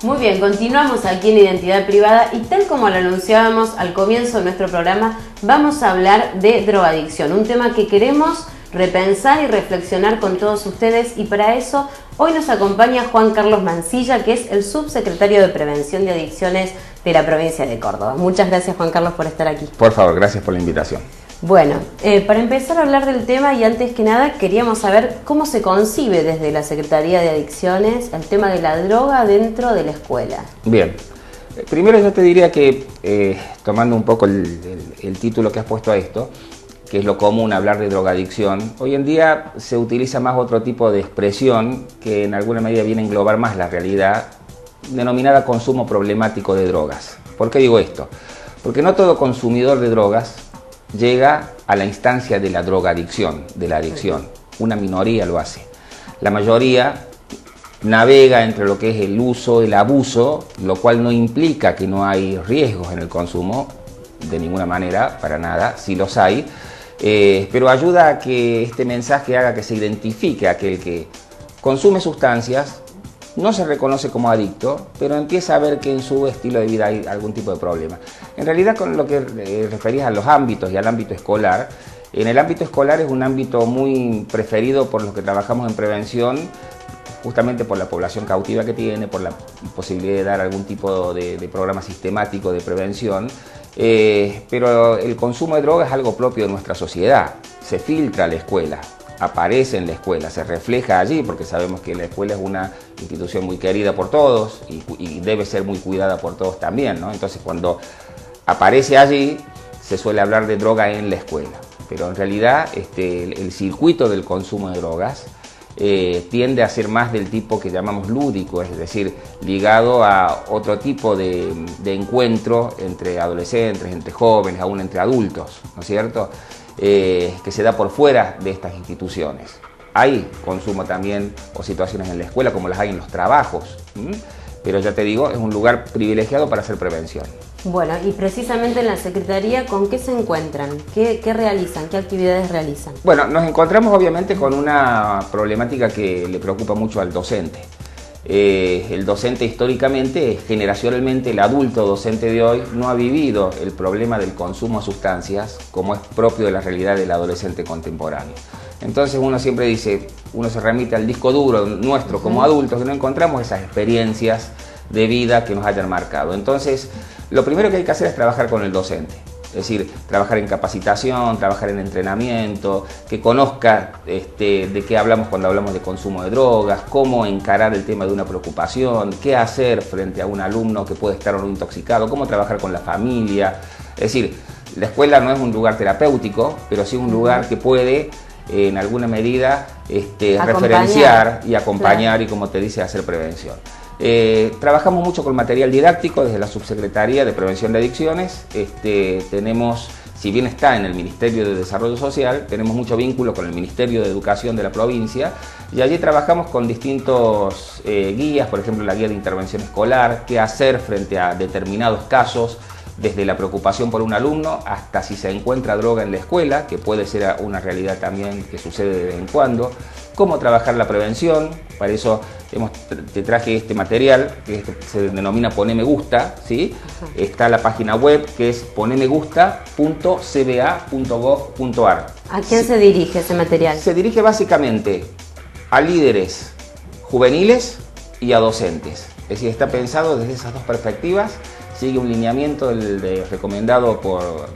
Muy bien, continuamos aquí en Identidad Privada y tal como lo anunciábamos al comienzo de nuestro programa, vamos a hablar de drogadicción, un tema que queremos repensar y reflexionar con todos ustedes, y para eso hoy nos acompaña Juan Carlos Mancilla, que es el subsecretario de Prevención de Adicciones de la provincia de Córdoba. Muchas gracias, Juan Carlos, por estar aquí. Por favor, gracias por la invitación. Bueno, para empezar a hablar del tema y antes que nada queríamos saber cómo se concibe desde la Secretaría de Adicciones el tema de la droga dentro de la escuela. Bien, primero yo te diría que, tomando un poco el título que has puesto a esto, que es lo común hablar de drogadicción, hoy en día se utiliza más otro tipo de expresión que en alguna medida viene a englobar más la realidad, denominada consumo problemático de drogas. ¿Por qué digo esto? Porque no todo consumidor de drogas llega a la instancia de la drogadicción, de la adicción. Una minoría lo hace. La mayoría navega entre lo que es el uso, el abuso, lo cual no implica que no hay riesgos en el consumo, de ninguna manera, para nada, sí los hay, pero ayuda a que este mensaje haga que se identifique a aquel que consume sustancias, no se reconoce como adicto, pero empieza a ver que en su estilo de vida hay algún tipo de problema. En realidad, con lo que referías a los ámbitos y al ámbito escolar, en el ámbito escolar es un ámbito muy preferido por los que trabajamos en prevención, justamente por la población cautiva que tiene, por la posibilidad de dar algún tipo de programa sistemático de prevención, pero el consumo de drogas es algo propio de nuestra sociedad, se filtra a la escuela, aparece en la escuela, se refleja allí, porque sabemos que la escuela es una institución muy querida por todos y debe ser muy cuidada por todos también, ¿no? Entonces, cuando aparece allí, se suele hablar de droga en la escuela, pero en realidad el circuito del consumo de drogas tiende a ser más del tipo que llamamos lúdico, es decir, ligado a otro tipo de encuentro entre adolescentes, entre jóvenes, aún entre adultos, ¿no es cierto?, que se da por fuera de estas instituciones. Hay consumo también o situaciones en la escuela como las hay en los trabajos, pero ya te digo, es un lugar privilegiado para hacer prevención. Bueno, y precisamente en la Secretaría, ¿con qué se encuentran? ¿Qué realizan? ¿Qué actividades realizan? Bueno, nos encontramos obviamente con una problemática que le preocupa mucho al docente. El docente históricamente, generacionalmente, el adulto docente de hoy no ha vivido el problema del consumo de sustancias como es propio de la realidad del adolescente contemporáneo. Entonces uno siempre dice, uno se remite al disco duro nuestro como adultos, que no encontramos esas experiencias de vida que nos hayan marcado. Entonces, lo primero que hay que hacer es trabajar con el docente. Es decir, trabajar en capacitación, trabajar en entrenamiento, que conozca de qué hablamos cuando hablamos de consumo de drogas, cómo encarar el tema de una preocupación, qué hacer frente a un alumno que puede estar o no intoxicado, cómo trabajar con la familia. Es decir, la escuela no es un lugar terapéutico, pero sí un lugar que puede, en alguna medida, referenciar y acompañar, claro, y, como te dice, hacer prevención. Trabajamos mucho con material didáctico desde la Subsecretaría de Prevención de Adicciones. Tenemos, si bien está en el Ministerio de Desarrollo Social, tenemos mucho vínculo con el Ministerio de Educación de la provincia y allí trabajamos con distintos guías, por ejemplo la guía de intervención escolar, qué hacer frente a determinados casos, desde la preocupación por un alumno hasta si se encuentra droga en la escuela, que puede ser una realidad también que sucede de vez en cuando, cómo trabajar la prevención. Para eso te traje este material que se denomina Poné Me Gusta, ¿sí? Está la página web que es ponemegusta.cba.gov.ar. ¿A quién se dirige ese material? Se dirige básicamente a líderes juveniles y a docentes. Es decir, está pensado desde esas dos perspectivas. Sigue un lineamiento recomendado por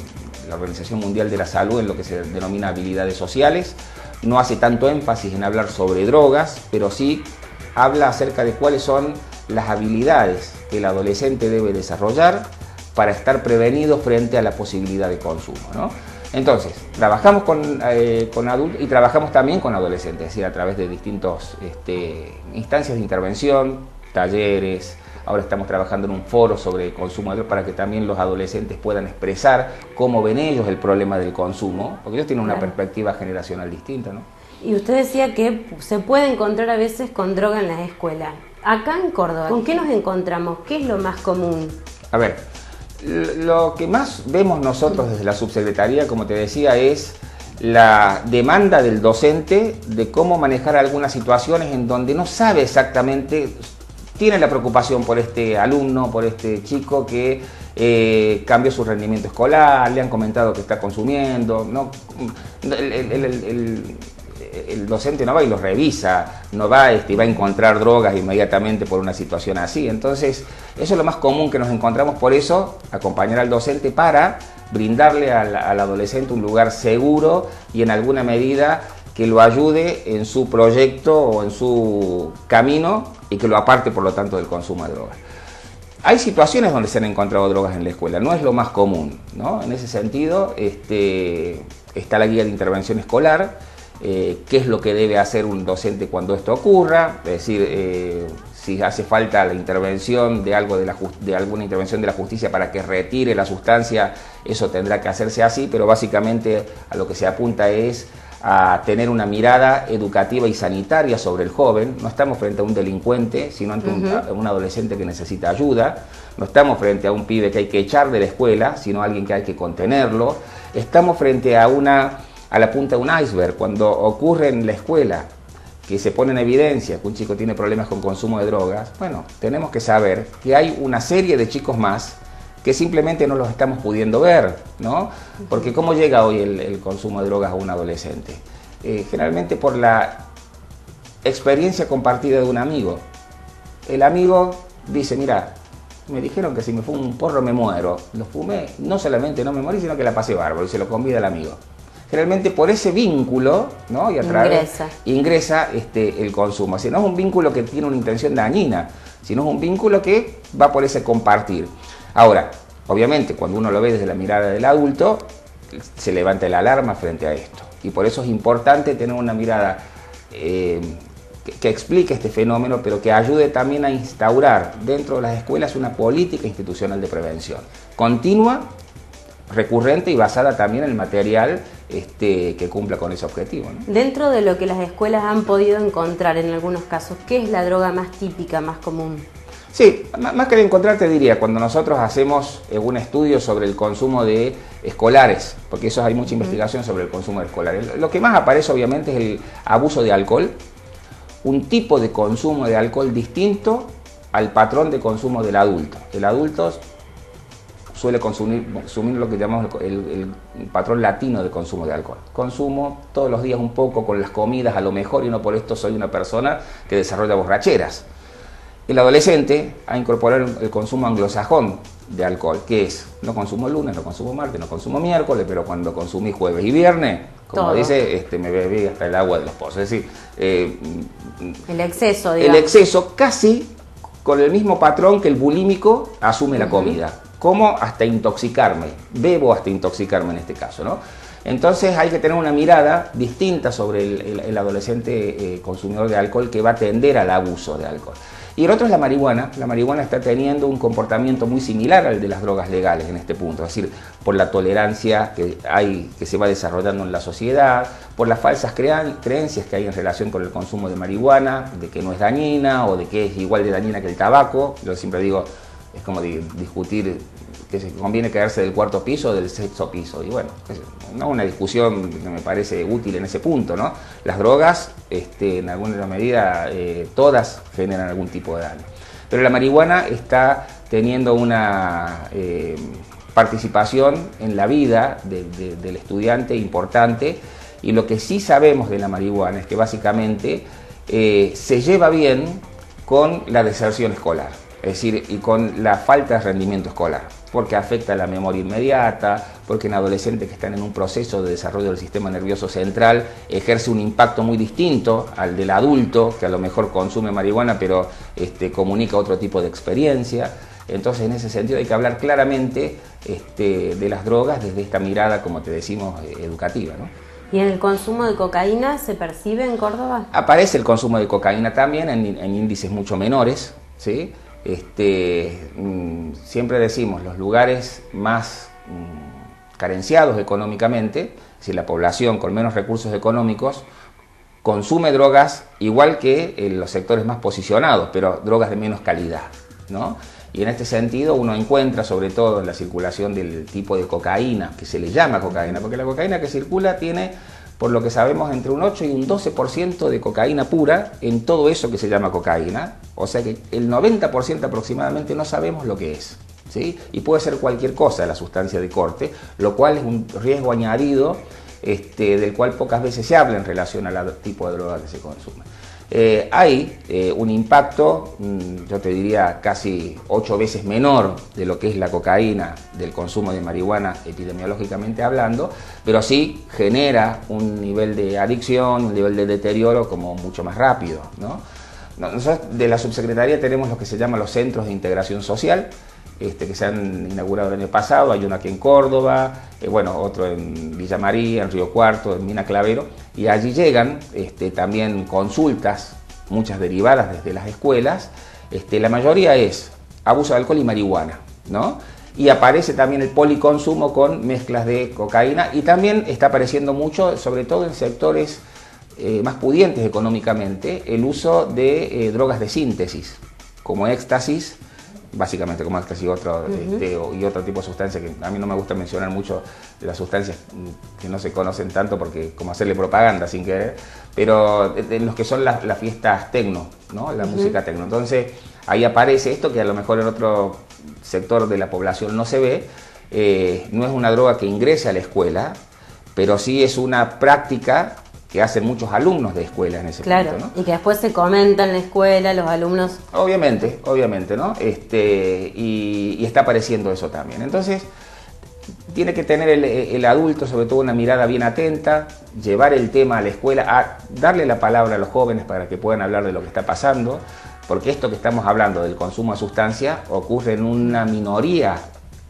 la Organización Mundial de la Salud en lo que se denomina habilidades sociales. No hace tanto énfasis en hablar sobre drogas, pero sí habla acerca de cuáles son las habilidades que el adolescente debe desarrollar para estar prevenido frente a la posibilidad de consumo, ¿no? Entonces, trabajamos con adultos y trabajamos también con adolescentes, es decir, a través de distintas instancias de intervención, talleres. Ahora estamos trabajando en un foro sobre consumo de drogas para que también los adolescentes puedan expresar cómo ven ellos el problema del consumo, porque ellos tienen una perspectiva generacional distinta, ¿no? Y usted decía que se puede encontrar a veces con droga en las escuelas. Acá en Córdoba, ¿con qué nos encontramos? ¿Qué es lo más común? A ver, lo que más vemos nosotros desde la subsecretaría, como te decía, es la demanda del docente de cómo manejar algunas situaciones en donde no sabe exactamente tiene la preocupación por este alumno, por este chico que cambió su rendimiento escolar, le han comentado que está consumiendo, ¿no? El docente no va y los revisa, no va y va a encontrar drogas inmediatamente por una situación así. Entonces, eso es lo más común que nos encontramos, por eso acompañar al docente para brindarle al adolescente un lugar seguro y en alguna medida que lo ayude en su proyecto o en su camino y que lo aparte por lo tanto del consumo de drogas. Hay situaciones donde se han encontrado drogas en la escuela, no es lo más común, ¿no? En ese sentido está la guía de intervención escolar, qué es lo que debe hacer un docente cuando esto ocurra, es decir, si hace falta la intervención de alguna intervención de la justicia para que retire la sustancia, eso tendrá que hacerse así, pero básicamente a lo que se apunta es a tener una mirada educativa y sanitaria sobre el joven. No estamos frente a un delincuente, sino ante un adolescente que necesita ayuda. No estamos frente a un pibe que hay que echar de la escuela, sino a alguien que hay que contenerlo. Estamos frente a la punta de un iceberg. Cuando ocurre en la escuela que se pone en evidencia que un chico tiene problemas con consumo de drogas, bueno, tenemos que saber que hay una serie de chicos más que simplemente no los estamos pudiendo ver, ¿no? Porque ¿cómo llega hoy el consumo de drogas a un adolescente? Generalmente por la experiencia compartida de un amigo. El amigo dice, mira, me dijeron que si me fumo un porro me muero. Lo fumé, no solamente no me morí, sino que la pasé bárbaro y se lo convida al amigo. Generalmente por ese vínculo, ¿no? Y a través ingresa el consumo. Así no es un vínculo que tiene una intención dañina, sino es un vínculo que va por ese compartir. Ahora, obviamente, cuando uno lo ve desde la mirada del adulto, se levanta la alarma frente a esto. Y por eso es importante tener una mirada que explique este fenómeno, pero que ayude también a instaurar dentro de las escuelas una política institucional de prevención continua, recurrente y basada también en el material que cumpla con ese objetivo, ¿no? Dentro de lo que las escuelas han podido encontrar en algunos casos, ¿qué es la droga más típica, más común? Sí, más que encontrar te diría, cuando nosotros hacemos un estudio sobre el consumo de escolares, porque eso hay mucha investigación sobre el consumo de escolares, lo que más aparece obviamente es el abuso de alcohol, un tipo de consumo de alcohol distinto al patrón de consumo del adulto. El adulto suele consumir lo que llamamos el patrón latino de consumo de alcohol. Consumo todos los días un poco con las comidas a lo mejor y no por esto soy una persona que desarrolla borracheras. El adolescente ha incorporado el consumo anglosajón de alcohol, que es no consumo lunes, no consumo martes, no consumo miércoles, pero cuando consumí jueves y viernes, como todo. Dice, me bebí hasta el agua de los pozos. Es decir, el exceso, digamos. El exceso casi con el mismo patrón que el bulímico asume la comida. Como hasta intoxicarme, bebo hasta intoxicarme en este caso, ¿no? Entonces hay que tener una mirada distinta sobre el adolescente consumidor de alcohol que va a tender al abuso de alcohol. Y el otro es la marihuana. La marihuana está teniendo un comportamiento muy similar al de las drogas legales en este punto, es decir, por la tolerancia que se va desarrollando en la sociedad, por las falsas creencias que hay en relación con el consumo de marihuana, de que no es dañina o de que es igual de dañina que el tabaco. Yo siempre digo, es como discutir que se conviene quedarse del cuarto piso o del sexto piso. Y bueno, no una discusión que me parece útil en ese punto, ¿no? Las drogas, en alguna medida, todas generan algún tipo de daño. Pero la marihuana está teniendo una participación en la vida del estudiante importante, y lo que sí sabemos de la marihuana es que básicamente se lleva bien con la deserción escolar. Es decir, y con la falta de rendimiento escolar, porque afecta la memoria inmediata, porque en adolescentes que están en un proceso de desarrollo del sistema nervioso central ejerce un impacto muy distinto al del adulto, que a lo mejor consume marihuana, pero comunica otro tipo de experiencia. Entonces, en ese sentido hay que hablar claramente de las drogas desde esta mirada, como te decimos, educativa, ¿no? ¿Y en el consumo de cocaína se percibe en Córdoba? Aparece el consumo de cocaína también en índices mucho menores, ¿sí? Siempre decimos, los lugares más carenciados económicamente, es decir, la población con menos recursos económicos, consume drogas igual que en los sectores más posicionados, pero drogas de menos calidad, ¿no? Y en este sentido uno encuentra, sobre todo en la circulación del tipo de cocaína, que se le llama cocaína, porque la cocaína que circula tiene por lo que sabemos, entre un 8 y un 12% de cocaína pura en todo eso que se llama cocaína. O sea que el 90% aproximadamente no sabemos lo que es, ¿sí? Y puede ser cualquier cosa la sustancia de corte, lo cual es un riesgo añadido del cual pocas veces se habla en relación al tipo de droga que se consume. Hay un impacto, yo te diría casi 8 veces menor de lo que es la cocaína del consumo de marihuana epidemiológicamente hablando, pero sí genera un nivel de adicción, un nivel de deterioro como mucho más rápido, ¿no? Nosotros de la subsecretaría tenemos lo que se llaman los centros de integración social, que se han inaugurado el año pasado. Hay uno aquí en Córdoba, bueno, otro en Villa María, en Río Cuarto, en Mina Clavero, y allí llegan también consultas, muchas derivadas desde las escuelas. La mayoría es abuso de alcohol y marihuana, ¿no? Y aparece también el policonsumo con mezclas de cocaína, y también está apareciendo mucho, sobre todo en sectores más pudientes económicamente, el uso de drogas de síntesis, como éxtasis, básicamente como éxtasis y otro tipo de sustancias que a mí no me gusta mencionar mucho, de las sustancias que no se conocen tanto porque como hacerle propaganda sin querer, pero en los que son las fiestas tecno, ¿no? La música tecno. Entonces ahí aparece esto que a lo mejor en otro sector de la población no se ve. No es una droga que ingrese a la escuela, pero sí es una práctica que hacen muchos alumnos de escuela en ese punto, ¿no? Y que después se comenta en la escuela, los alumnos... Obviamente, ¿no? Y está apareciendo eso también. Entonces, tiene que tener el adulto, sobre todo, una mirada bien atenta, llevar el tema a la escuela, darle la palabra a los jóvenes para que puedan hablar de lo que está pasando, porque esto que estamos hablando del consumo de sustancias ocurre en una minoría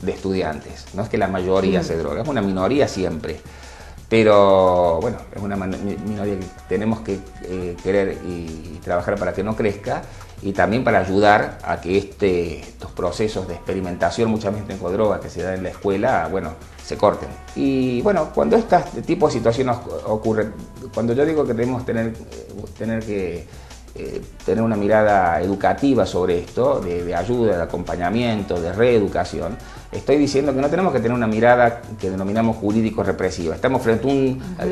de estudiantes. No es que la mayoría se droga, es una minoría siempre. Pero bueno, es una minoría que tenemos que querer y trabajar para que no crezca, y también para ayudar a que estos procesos de experimentación, muchas veces con drogas que se dan en la escuela, bueno, se corten. Y bueno, cuando este tipo de situaciones ocurren, cuando yo digo que debemos tener una mirada educativa sobre esto, de ayuda, de acompañamiento, de reeducación, estoy diciendo que no tenemos que tener una mirada que denominamos jurídico-represiva. Estamos frente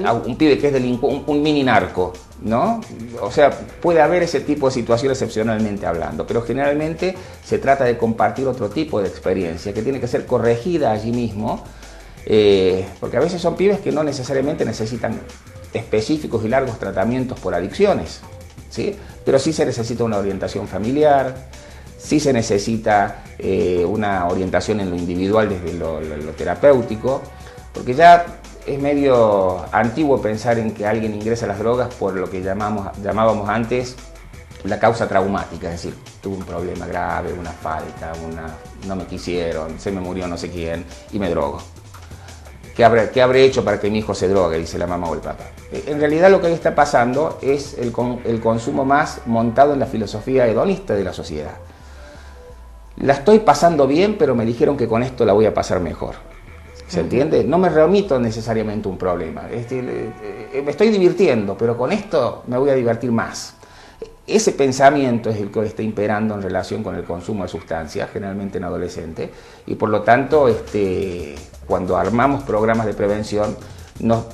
a un pibe que es un mini narco, ¿no? O sea, puede haber ese tipo de situación excepcionalmente hablando, pero generalmente se trata de compartir otro tipo de experiencia que tiene que ser corregida allí mismo, porque a veces son pibes que no necesariamente necesitan específicos y largos tratamientos por adicciones, ¿sí? Pero sí se necesita una orientación familiar, sí se necesita una orientación en lo individual desde lo terapéutico, porque ya es medio antiguo pensar en que alguien ingresa a las drogas por lo que llamábamos antes la causa traumática, es decir, tuve un problema grave, una falta, no me quisieron, se me murió no sé quién y me drogo. ¿Qué habré hecho para que mi hijo se drogue?, dice la mamá o el papá. En realidad lo que ahí está pasando es el consumo más montado en la filosofía hedonista de la sociedad. La estoy pasando bien, pero me dijeron que con esto la voy a pasar mejor. ¿Se entiende? No me remito necesariamente a un problema. Me estoy divirtiendo, pero con esto me voy a divertir más. Ese pensamiento es el que está imperando en relación con el consumo de sustancias, generalmente en adolescentes, y por lo tanto, cuando armamos programas de prevención, nos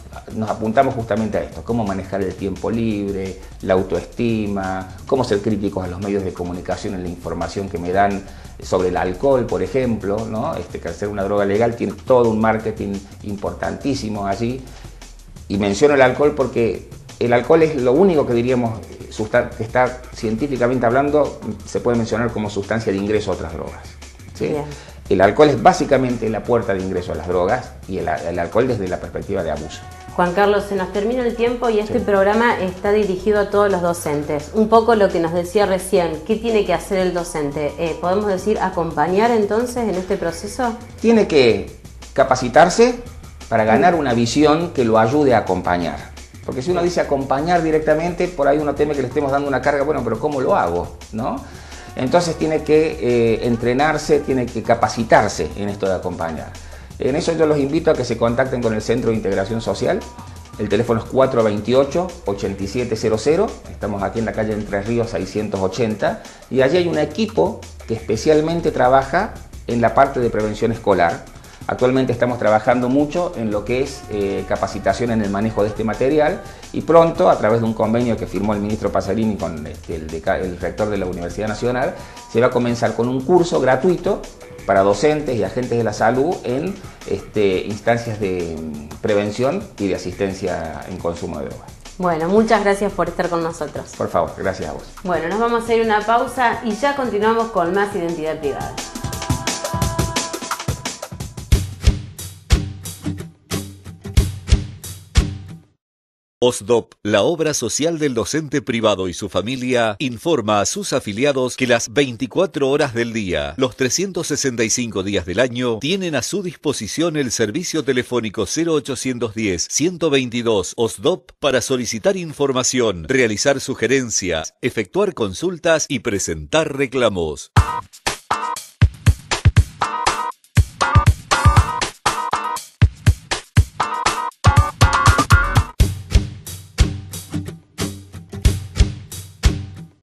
apuntamos justamente a esto: cómo manejar el tiempo libre, la autoestima, cómo ser críticos a los medios de comunicación en la información que me dan sobre el alcohol, por ejemplo, ¿no? Que al ser una droga legal tiene todo un marketing importantísimo allí. Y menciono el alcohol porque el alcohol es lo único que diríamos que está científicamente hablando, se puede mencionar como sustancia de ingreso a otras drogas, ¿sí? El alcohol es básicamente la puerta de ingreso a las drogas, y el alcohol desde la perspectiva de abuso. Juan Carlos, se nos termina el tiempo y este programa está dirigido a todos los docentes. Un poco lo que nos decía recién, ¿qué tiene que hacer el docente? ¿Podemos decir acompañar entonces en este proceso? Tiene que capacitarse para ganar una visión que lo ayude a acompañar. Porque si uno dice acompañar directamente, por ahí uno teme que le estemos dando una carga, bueno, pero ¿cómo lo hago?, ¿no? Entonces tiene que entrenarse, tiene que capacitarse en esto de acompañar. En eso yo los invito a que se contacten con el Centro de Integración Social. El teléfono es 428-8700. Estamos aquí en la calle Entre Ríos 680. Y allí hay un equipo que especialmente trabaja en la parte de prevención escolar, Actualmente estamos trabajando mucho en lo que es capacitación en el manejo de este material y pronto, a través de un convenio que firmó el ministro Pasarini con el rector de la Universidad Nacional, se va a comenzar con un curso gratuito para docentes y agentes de la salud en instancias de prevención y de asistencia en consumo de drogas. Bueno, muchas gracias por estar con nosotros. Por favor, gracias a vos. Bueno, nos vamos a ir a una pausa y ya continuamos con más Identidad Privada. OSDOP, la obra social del docente privado y su familia, informa a sus afiliados que las 24 horas del día, los 365 días del año, tienen a su disposición el servicio telefónico 0810-122 OSDOP para solicitar información, realizar sugerencias, efectuar consultas y presentar reclamos.